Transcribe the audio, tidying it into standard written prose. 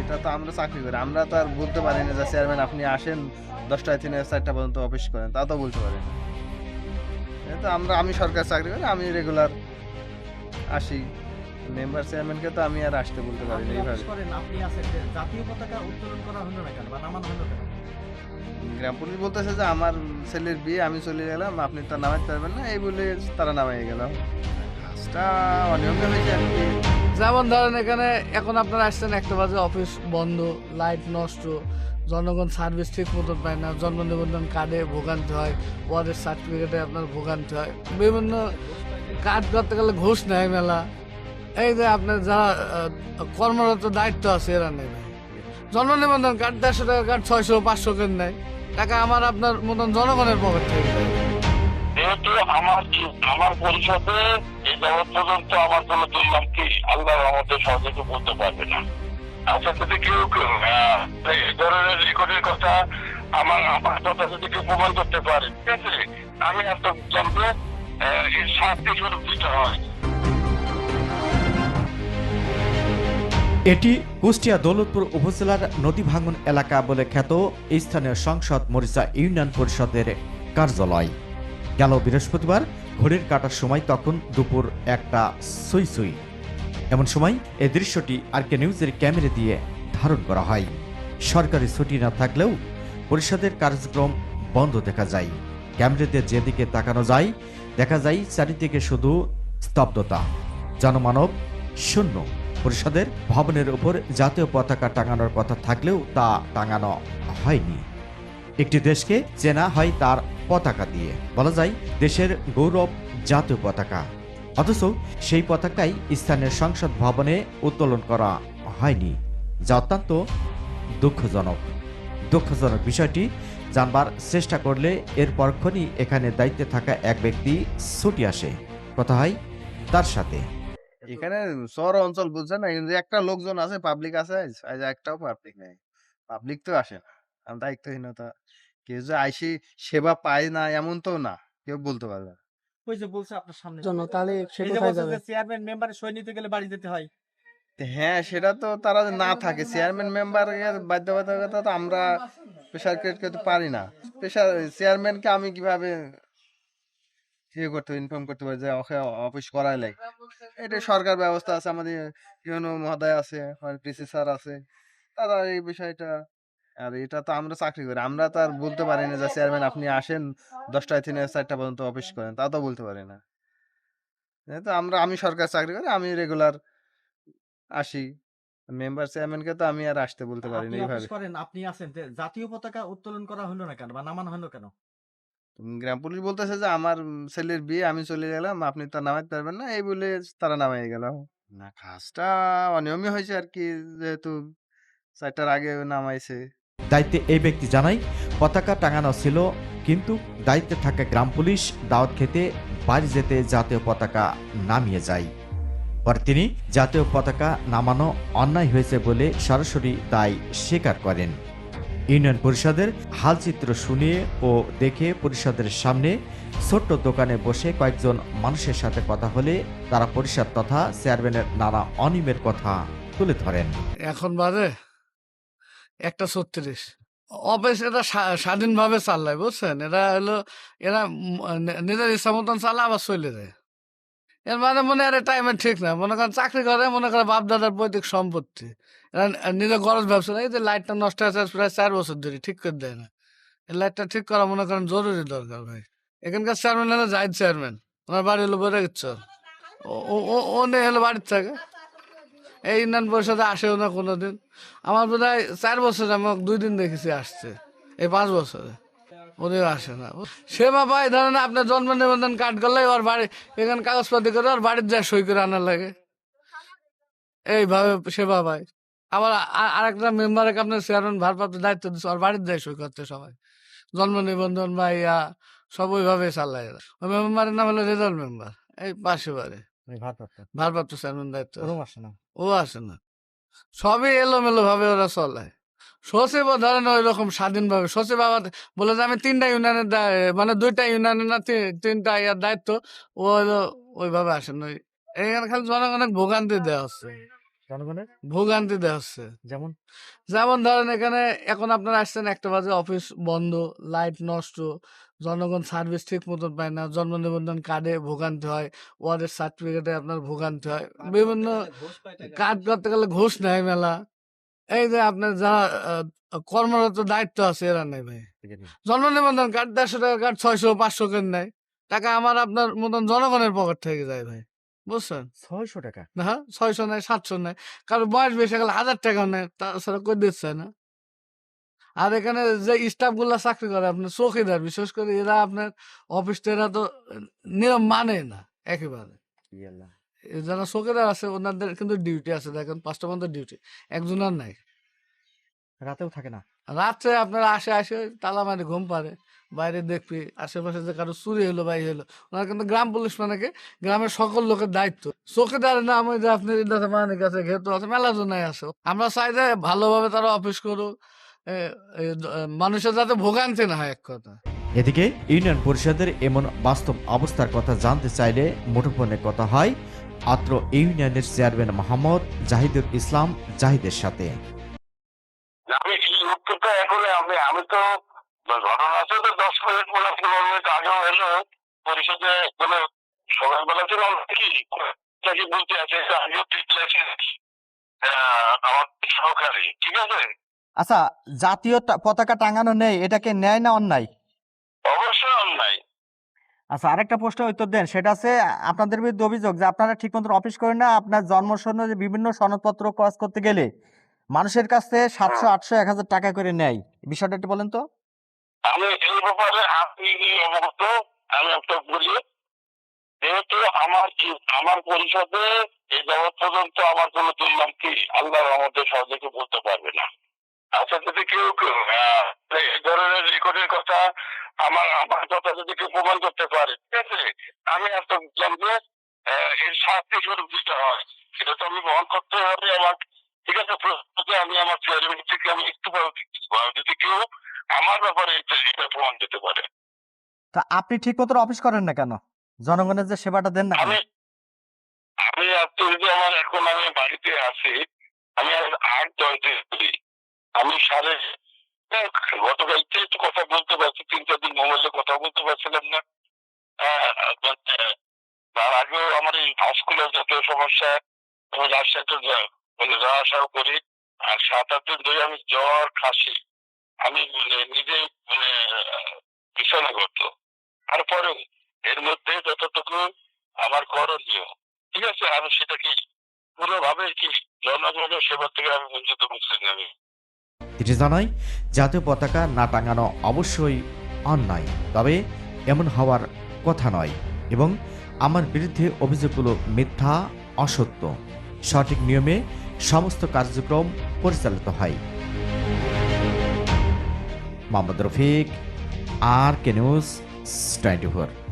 এটা তো আমরা চাকরি করি, আমরা তো আর বলতে পারি না যে চেয়ারম্যান আপনি আসেন 10টায় থেকে 4টা পর্যন্ত অফিস করেন, তা তো বলতে পারি না। এটা তো আমি সরকার চাকরি করি, আমি রেগুলার আসি। মেম্বার চেয়ারম্যানকে তো আমি আর আসতে বলতে পারি না আপনি অফিস এইভাবে। করেন, আপনি আছেন, যে জাতীয় পতাকা উত্তোলন করা হলো না কেন বা নামানো হলো কেন? গ্রাম পুলিশ বলতেছে যে আমার ছেলের বিয়ে, আমি চলে গেলাম, আপনি তো নামাইতে পারবেন না, এই বলে তারা নামাই গেল। কাজটা অনিয়মে হয়েছে আর কি। যেমন ধরেন এখানে এখন আপনারা আসছেন 1টা বাজে, অফিস বন্ধ, লাইট নষ্ট, জনগণ সার্ভিস ঠিক মতো পায় না, জন্ম নিবন্ধন কার্ডে ভোগান্তি হয়, ওয়ার্ডের সার্টিফিকেটে আপনার ভোগান্তি হয়, বিভিন্ন কাজ করতে গেলে ঘুষ নেয় মেলা। এই যে আপনার যারা কর্মরত দায়িত্ব আছে এরা নেবে জন্ম নিবন্ধন কার্ড, 150 টাকার কার্ড 600-500 কেন নেয় টাকা, আমার আপনার মতন জনগণের পকেট থেকে দেয়। যেহেতু আমার পরিষদে এই যাবৎ পর্যন্ত আমার জন্য তুললাম কি আল্লাহর রহমতে সহজে বলতে পারবে না। আচ্ছা, যদি কেউ এই ধরনের রেকর্ডের কথা আমার কথা যদি কেউ প্রমাণ করতে পারে, ঠিক আছে, আমি এত জানবো এর শাস্তি স্বরূপ দিতে হয়। এটি কুষ্টিয়া দৌলতপুর উপজেলার নদী ভাঙন এলাকা বলে খ্যাত স্থানীয় সংসদ মরিচা ইউনিয়ন পরিষদের কার্যালয়। গেল বৃহস্পতিবার ঘড়ির কাটার সময় তখন দুপুর 1টা সুই। এমন সময় এই দৃশ্যটি আরকে নিউজের ক্যামেরা দিয়ে ধারণ করা হয়। সরকারি ছুটি না থাকলেও পরিষদের কার্যক্রম বন্ধ দেখা যায়। ক্যামেরাতে যেদিকে তাকানো যায় দেখা যায় চারিদিকে শুধু স্তব্ধতা, জনমানব শূন্য। পরিষদের ভবনের উপর জাতীয় পতাকা টাঙানোর কথা থাকলেও তা টাঙানো হয়নি। একটি দেশকে চেনা হয় তার পতাকা দিয়ে, বলা যায় দেশের গৌরব জাতীয় পতাকা, অথচ সেই পতাকাই স্থানীয় সংসদ ভবনে উত্তোলন করা হয়নি, যা অত্যন্ত দুঃখজনক বিষয়টি জানবার চেষ্টা করলে এর পরক্ষণই এখানে দায়িত্বে থাকা এক ব্যক্তি ছুটি আসে, কথা হয় তার সাথে। এখানে শহর অঞ্চল বুঝছেন না, কিন্তু একটা লোকজন আছে, পাবলিক আছে, আজ একটাও পাবলিক নেই। পাবলিক তো আসে না, কারণ দায়িত্বহীনতা। কেউ যে আইসি সেবা পায় না এমন তো না, কেউ বলতে পারবে না। ওই যে বলছে আপনার সামনে, জন্য তাহলে সে এই যে কোথায় বলছে যাবে? যে চেয়ারম্যান মেম্বারের সই নিতে গেলে বাড়ি যেতে হয়। হ্যাঁ, সেটা তো তারা না থাকে চেয়ারম্যান মেম্বার বাধ্যবাধকতা, তো আমরা প্রেশার ক্রিয়েট করতে পারি না। প্রেশার চেয়ারম্যানকে আমি কিভাবে করতে ইনফর্ম করতে পারি যে ওকে অফিস করাই লাগে? এটা সরকার ব্যবস্থা আছে, আমাদের ইউনো মহোদয় আছে, পিসি স্যার আছে, তারা এই বিষয়টা। আর এটা তো আমরা চাকরি করি, আমরা তো আর বলতে পারি না যে চেয়ারম্যান আপনি আসেন 10টায় থেকে 4টা পর্যন্ত অফিস করেন, তা তো বলতে পারি না। যেহেতু আমি সরকার চাকরি করি, আমি রেগুলার আসি। মেম্বার চেয়ারম্যানকে তো আমি আর আসতে বলতে পারি না আপনি অফিস এইভাবে। করেন, আপনি আছেন, যে জাতীয় পতাকা উত্তোলন করা হলো না কেন বা নামানো হলো কেন? গ্রাম পুলিশ বলতেছে যে আমার ছেলের বিয়ে, আমি চলে গেলাম, আপনি তো নামাইতে পারবেন না, এই বলে তারা নামাই গেল। না, কাজটা অনিয়মই হয়েছে আর কি, যেহেতু 4টার আগে নামাইছে। দায়িত্বে এই ব্যক্তি জানায় পতাকা টাঙানো ছিল, কিন্তু দায়িত্বে থাকা গ্রাম পুলিশ দাওয়াত খেতে বাড়ি যেতে জাতীয় পতাকা নামিয়ে যায়। পরে তিনি জাতীয় পতাকা নামানো অন্যায় হয়েছে বলে সরাসরি দায় স্বীকার করেন। ইউনিয়ন পরিষদের হালচিত্র শুনিয়ে ও দেখে পরিষদের সামনে ছোট্ট দোকানে বসে কয়েকজন মানুষের সাথে কথা হলে তারা পরিষদ তথা চেয়ারম্যানের নানা অনিয়মের কথা তুলে ধরেন। এখন বাজে 1টা 36। অফিস এটা স্বাধীনভাবে চালায়, বুঝছেন? এরা নিজের ইচ্ছা মতন চালা আবার চলে যায়। এর মানে মনে হয় টাইমের ঠিক না, মনে করেন চাকরি করে, মনে করেন বাপ দাদার পৈতৃক সম্পত্তি, এরা নিজের গরজ ব্যবসা না। এই যে লাইটটা নষ্ট হয়েছে প্রায় 4 বছর ধরে, ঠিক করে দেয় না। এই লাইটটা ঠিক করা মনে করেন জরুরি দরকার ভাই। এখানকার চেয়ারম্যান হলো জাহিদ চেয়ারম্যান, ওনার বাড়ি হলো বেড়ে গেছে, ও নেই হলো বাড়ির থাকে। এই ইউনিয়ন পরিষদে আসেও না কোনোদিন। আমার বোধ হয় 4 বছরে আমি ওকে 2 দিন দেখেছি আসছে, এই 5 বছরে উনিও আসে না। সেবা পাই ধরেন আপনার জন্ম নিবন্ধন কার্ড করলে ওর বাড়ি এখানে কাগজপাতি করে ওর বাড়ির যায় সই করে আনার লাগে, এইভাবে সেবা পাই। আবার আরেকটা মেম্বারকে আপনার চেয়ারম্যান ভারপ্রাপ্ত দায়িত্ব দিচ্ছে, ওর বাড়ির যায় সই করতে সবাই, জন্ম নিবন্ধন বা ইয়া সব ওইভাবে চালায়। ওই মেম্বারের নাম হলো রেজাল্ট মেম্বার, এই পাশে বাড়ি ভারপ্রাপ্ত চেয়ারম্যান দায়িত্ব, ও আসে না। সবই এলোমেলো ভাবে ওরা চলায়। সচিব ধরেন ওই রকম স্বাধীনভাবে সচিব আবার বলে যে আমি 3টা ইউনিয়নের মানে 2টা ইউনিয়নের না 3টা ইয়ার দায়িত্ব, ও হলো ওইভাবে আসেন। ওই এখানে খালি জনগণের ভোগান্তি দেওয়া হচ্ছে। জনগণের ভোগান্তি দেওয়া হচ্ছে। যেমন যেমন ধরেন এখানে এখন আপনারা আসছেন 1টা বাজে, অফিস বন্ধ, লাইট নষ্ট, জনগণ সার্ভিস ঠিক মতন পায় না, জন্ম নিবন্ধন কার্ডে ভোগান্তি হয়, ওয়ার্ডের সার্টিফিকেটে আপনার ভোগান্তি হয়, বিভিন্ন কাজ করতে গেলে ঘুষ নেয় মেলা। এই যে আপনার যারা কর্মরত দায়িত্ব আছে এরা নেই ভাই। জন্ম নিবন্ধন কার্ড 150 টাকার কার্ড 600-500 করে নেয় টাকা, আমার আপনার মতন জনগণের পকেট থেকে যায় ভাই, বুঝছেন? 600 টাকা। হ্যাঁ, 600 নেয়, 700 নেয়, কারো বয়স বেশি গেলে 1000 টাকাও নেয়, তাছাড়া করে দিচ্ছে না। আর এখানে যে স্টাফ গুলা চাকরি করে আপনার চৌকিদার, বিশেষ করে এরা আপনার অফিস এরা তো নিয়ম মানে না একেবারে। যারা চৌকিদার আছে ওনাদের কিন্তু ডিউটি আছে, দেখেন 5টা পর্যন্ত ডিউটি, একজন আর নাই। রাতেও থাকে না। রাত্রে আপনারা আসে তালা মারি ঘুম পারে, বাইরে দেখবি আশেপাশে যে কারো চুরি হলো বাই হলো, ওনার কিন্তু গ্রাম পুলিশ মানে কি গ্রামের সকল লোকের দায়িত্ব। চৌকিদারের নাম ওই যে আপনি মানিক আছে, ঘেতু আছে, মেলা জনাই আছে। আমরা চাই যে ভালোভাবে তারা অফিস করুক, মানুষের যাতে ভোগান্তি না হয়, এক কথা। এদিকে ইউনিয়ন পরিষদের এমন বাস্তব অবস্থার কথা জানতে চাইলে মুঠোফোনে কথা হয় আত্র ইউনিয়নের চেয়ারম্যান মোহাম্মদ জাহিদুল ইসলাম জাহিদের সাথে। আমি এই উত্তরটা এখন আমি তো ঘটনা আছে তো 10 মিনিট 15 মিনিট আগেও এলো পরিষদে, মানে সকালবেলা ছিল কি বলতে আছে আগেও আমার সহকারী, ঠিক আছে। আচ্ছা, জাতীয় পতাকা টাঙানো নেই, এটাকে ন্যায় না অন্যায়? অবশ্যই অন্যায়। আচ্ছা, আরেকটা প্রশ্নের উত্তর দেন, সেটা আছে আপনাদের বিরুদ্ধে অভিযোগ যে আপনারা ঠিক মতো অফিস করেন না, আপনার জন্মসনদ যে বিভিন্ন সনদপত্র কাজ করতে গেলে মানুষের কাছে 700, 800, 1000 টাকা করে নেয়, বিষয়টা একটু বলেন তো। আমি এই ব্যাপারে আপনি অবগত, আমি আপনাকে বলি, যেহেতু আমার পরিষদে এই যাবৎ পর্যন্ত আমার কোনো দুর্নাম কি আল্লাহর আমাদের সহজে বলতে পারবে না। আচ্ছা, যদি কেউ এই ধরনের রেকর্ডের কথা আমার কথা যদি কেউ প্রমাণ করতে পারে, ঠিক আছে, আমি আপনাকে বললাম যে এর শাস্তি স্বরূপ দিতে হয়, সেটা তো আমি বহন করতে হবে আমার, ঠিক আছে। প্রশ্নতে আমি আমার চেয়ারম্যান থেকে আমি একটু ভালো দিচ্ছি, যদি কেউ আমার ব্যাপারে এটা প্রমাণ দিতে পারে। তা আপনি ঠিক মতো অফিস করেন না কেন? জনগণের যে সেবাটা দেন না কেন? আমি যদি আমার এখন আমি বাড়িতে আছি, আমি 8-10 দিন করি, আমি গতকালকে একটু কথা বলতে পারছি, 3-4 দিন মোবাইলে কথা বলতে পারছিলাম না। তার আগেও আমার এই স্কুলের জাতীয় সমস্যা, আমি রাজশাহীতে যাওয়া আসাও করি, আর 7-8 দিন ধরে আমি জ্বর কাশি, আমি নিজে বিছানা করত, তারপরেও এর মধ্যে যতটুকু আমার করণীয়, ঠিক আছে, আমি সেটা কি পুরোভাবে কি জনগণের সেবা থেকে আমি বঞ্চিত করছি না। আমি তিনি জানায় জাতীয় পতাকা না টাঙানো অবশ্যই অন্যায়, তবে এমন হওয়ার কথা নয়, এবং আমার বিরুদ্ধে অভিযোগগুলো মিথ্যা, অসত্য। সঠিক নিয়মে সমস্ত কার্যক্রম পরিচালিত হয়। Mohammad Rafiq, RK News 24।